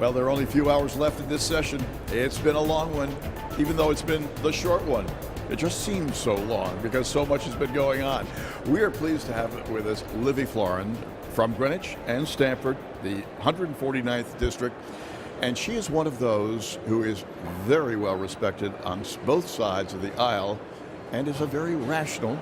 Well, there are only a few hours left in this session. It's been a long one, even though it's been the short one. It just seems so long because so much has been going on. We are pleased to have with us Livvy Floren from Greenwich and Stamford, the 149th district. And she is one of those who is very well respected on both sides of the aisle and is a very rational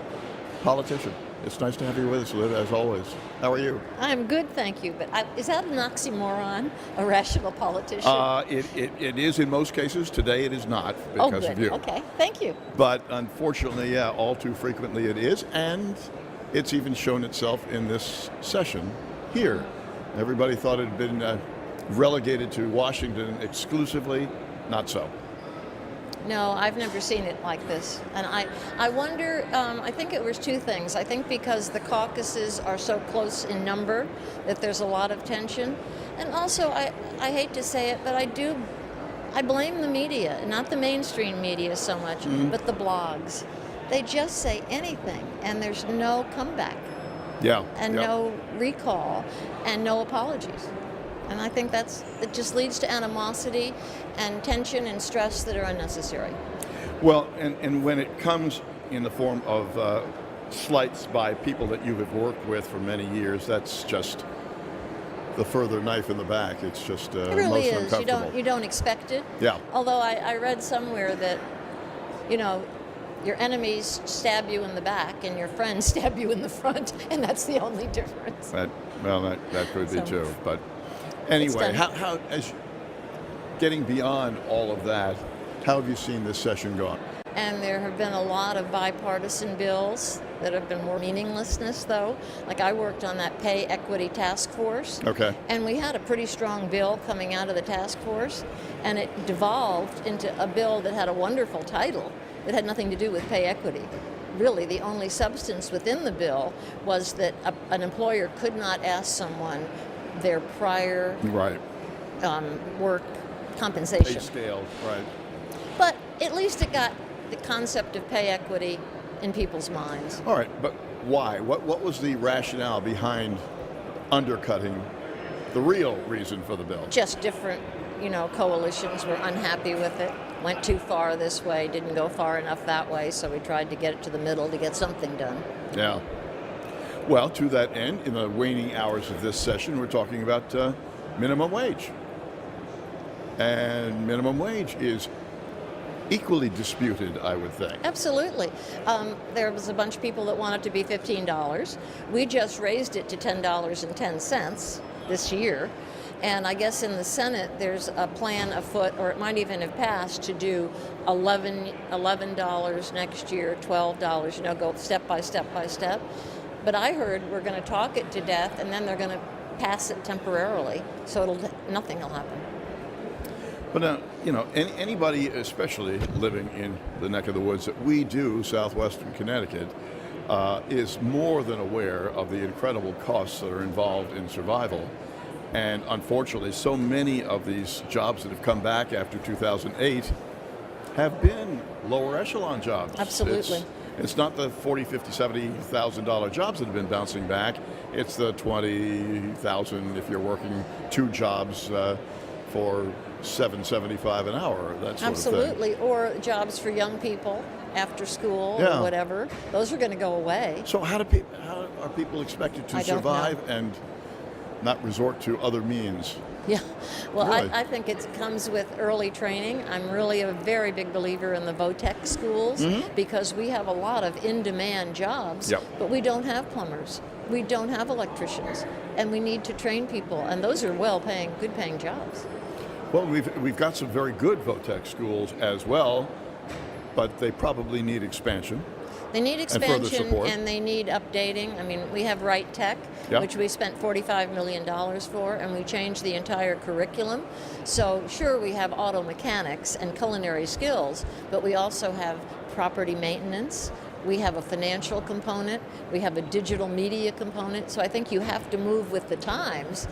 politician. It's nice to have you with us, Liv, as always. How are you? I'm good, thank you. But is that an oxymoron, a rational politician? It is in most cases. Today it is not because of you. Okay, thank you. But unfortunately, yeah, all too frequently it is. And it's even shown itself in this session here. Everybody thought it had been relegated to Washington exclusively. Not so. No, I've never seen it like this. And I wonder, I think it was two things. I think because the caucuses are so close in number that there's a lot of tension. And also, I hate to say it, but I blame the media, not the mainstream media so much, but the blogs. They just say anything, and there's no comeback. Yeah. And no recall, and no apologies. And I think it just leads to animosity and tension and stress that are unnecessary. Well, and when it comes in the form of slights by people that you have worked with for many years, that's just the further knife in the back. It's just it really most is. uncomfortable. You don't expect it. Yeah. Although I read somewhere that, your enemies stab you in the back and your friends stab you in the front, and that's the only difference. That could be true. But anyway, how as getting beyond all of that, how have you seen this session go? And there have been a lot of bipartisan bills that have been more meaninglessness, though. Like I worked on that pay equity task force. Okay. And we had a pretty strong bill coming out of the task force, and it devolved into a bill that had a wonderful title that had nothing to do with pay equity. Really, the only substance within the bill was that an employer could not ask someone their prior work compensation. Pay scale, right. But at least it got the concept of pay equity in people's minds. All right, but why? What was the rationale behind undercutting the real reason for the bill? Just different, coalitions were unhappy with it, went too far this way, didn't go far enough that way, so we tried to get it to the middle to get something done. Yeah. Well, to that end, in the waning hours of this session, we're talking about minimum wage. And minimum wage is equally disputed, I would think. Absolutely. There was a bunch of people that wanted to be $15. We just raised it to $10.10 this year. And I guess in the Senate, there's a plan afoot, or it might even have passed, to do $11 next year, $12, go step by step by step. But I heard we're going to talk it to death, and then they're going to pass it temporarily, so nothing will happen. But anybody, especially living in the neck of the woods that we do, southwestern Connecticut, is more than aware of the incredible costs that are involved in survival. And unfortunately, so many of these jobs that have come back after 2008 have been lower echelon jobs. Absolutely. It's not the $40,000, $50,000, $70,000 jobs that have been bouncing back. It's the $20,000 if you're working two jobs for $7.75 an hour, that sort of thing. Absolutely, or jobs for young people after school or whatever. Those are going to go away. So how are people expected to survive and not resort to other means? Yeah, well, Really? I think it comes with early training. I'm really a very big believer in the VOTEC schools because we have a lot of in-demand jobs, but we don't have plumbers. We don't have electricians, and we need to train people, and those are well-paying, good-paying jobs. Well, we've got some very good VOTEC schools as well, but they probably need expansion. They need expansion and they need updating. I mean, we have Right Tech, which we spent $45 million for, and we changed the entire curriculum. So sure, we have auto mechanics and culinary skills, but we also have property maintenance. We have a financial component. We have a digital media component. So I think you have to move with the times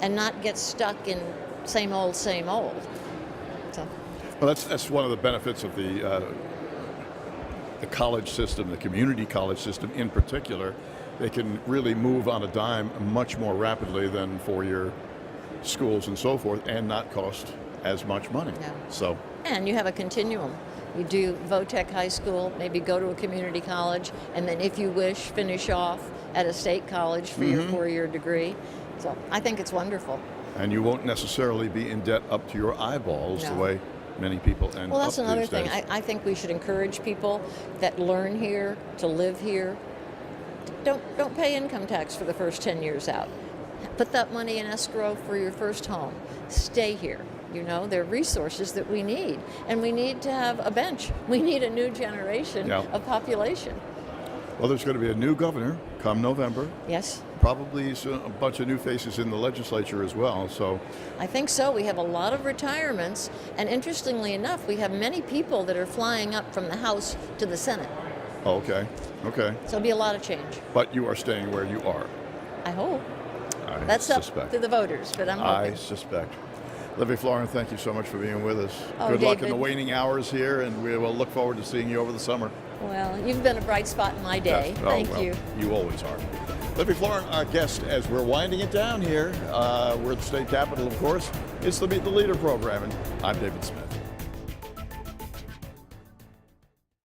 and not get stuck in same old, same old. So. Well, that's one of the benefits of the college system, the community college system in particular. They can really move on a dime much more rapidly than 4-year schools and so forth and not cost as much money. No. So, And you have a continuum. You do Votech High School, maybe go to a community college, and then if you wish, finish off at a state college for your 4-year degree. So I think it's wonderful. and you won't necessarily be in debt up to your eyeballs the No. way many people end Well, up that's another these thing. days. I think we should encourage people that learn here to live here. Don't pay income tax for the first 10 years out. Put that money in escrow for your first home. Stay here. You know, there are resources that we need, and we need to have a bench. We need a new generation Yeah. of population. Well, there's going to be a new governor come November. Yes, Probably a bunch of new faces in the legislature as well. So, I think so. We have a lot of retirements, and interestingly enough, we have many people that are flying up from the House to the Senate. okay. So it'll be a lot of change. But you are staying where you are. I hope. I That's suspect. up to the voters, but I'm I hoping. suspect. Livvy Floren, thank you so much for being with us. Oh, Good luck in David. the waning hours here, and we will look forward to seeing you over the summer. Well, you've been a bright spot in my day. Yes. Oh, Thank well, you. You always are. Livvy Floren, our guest, as we're winding it down here. We're at the state capitol, of course. It's the Meet the Leader program, and I'm David Smith.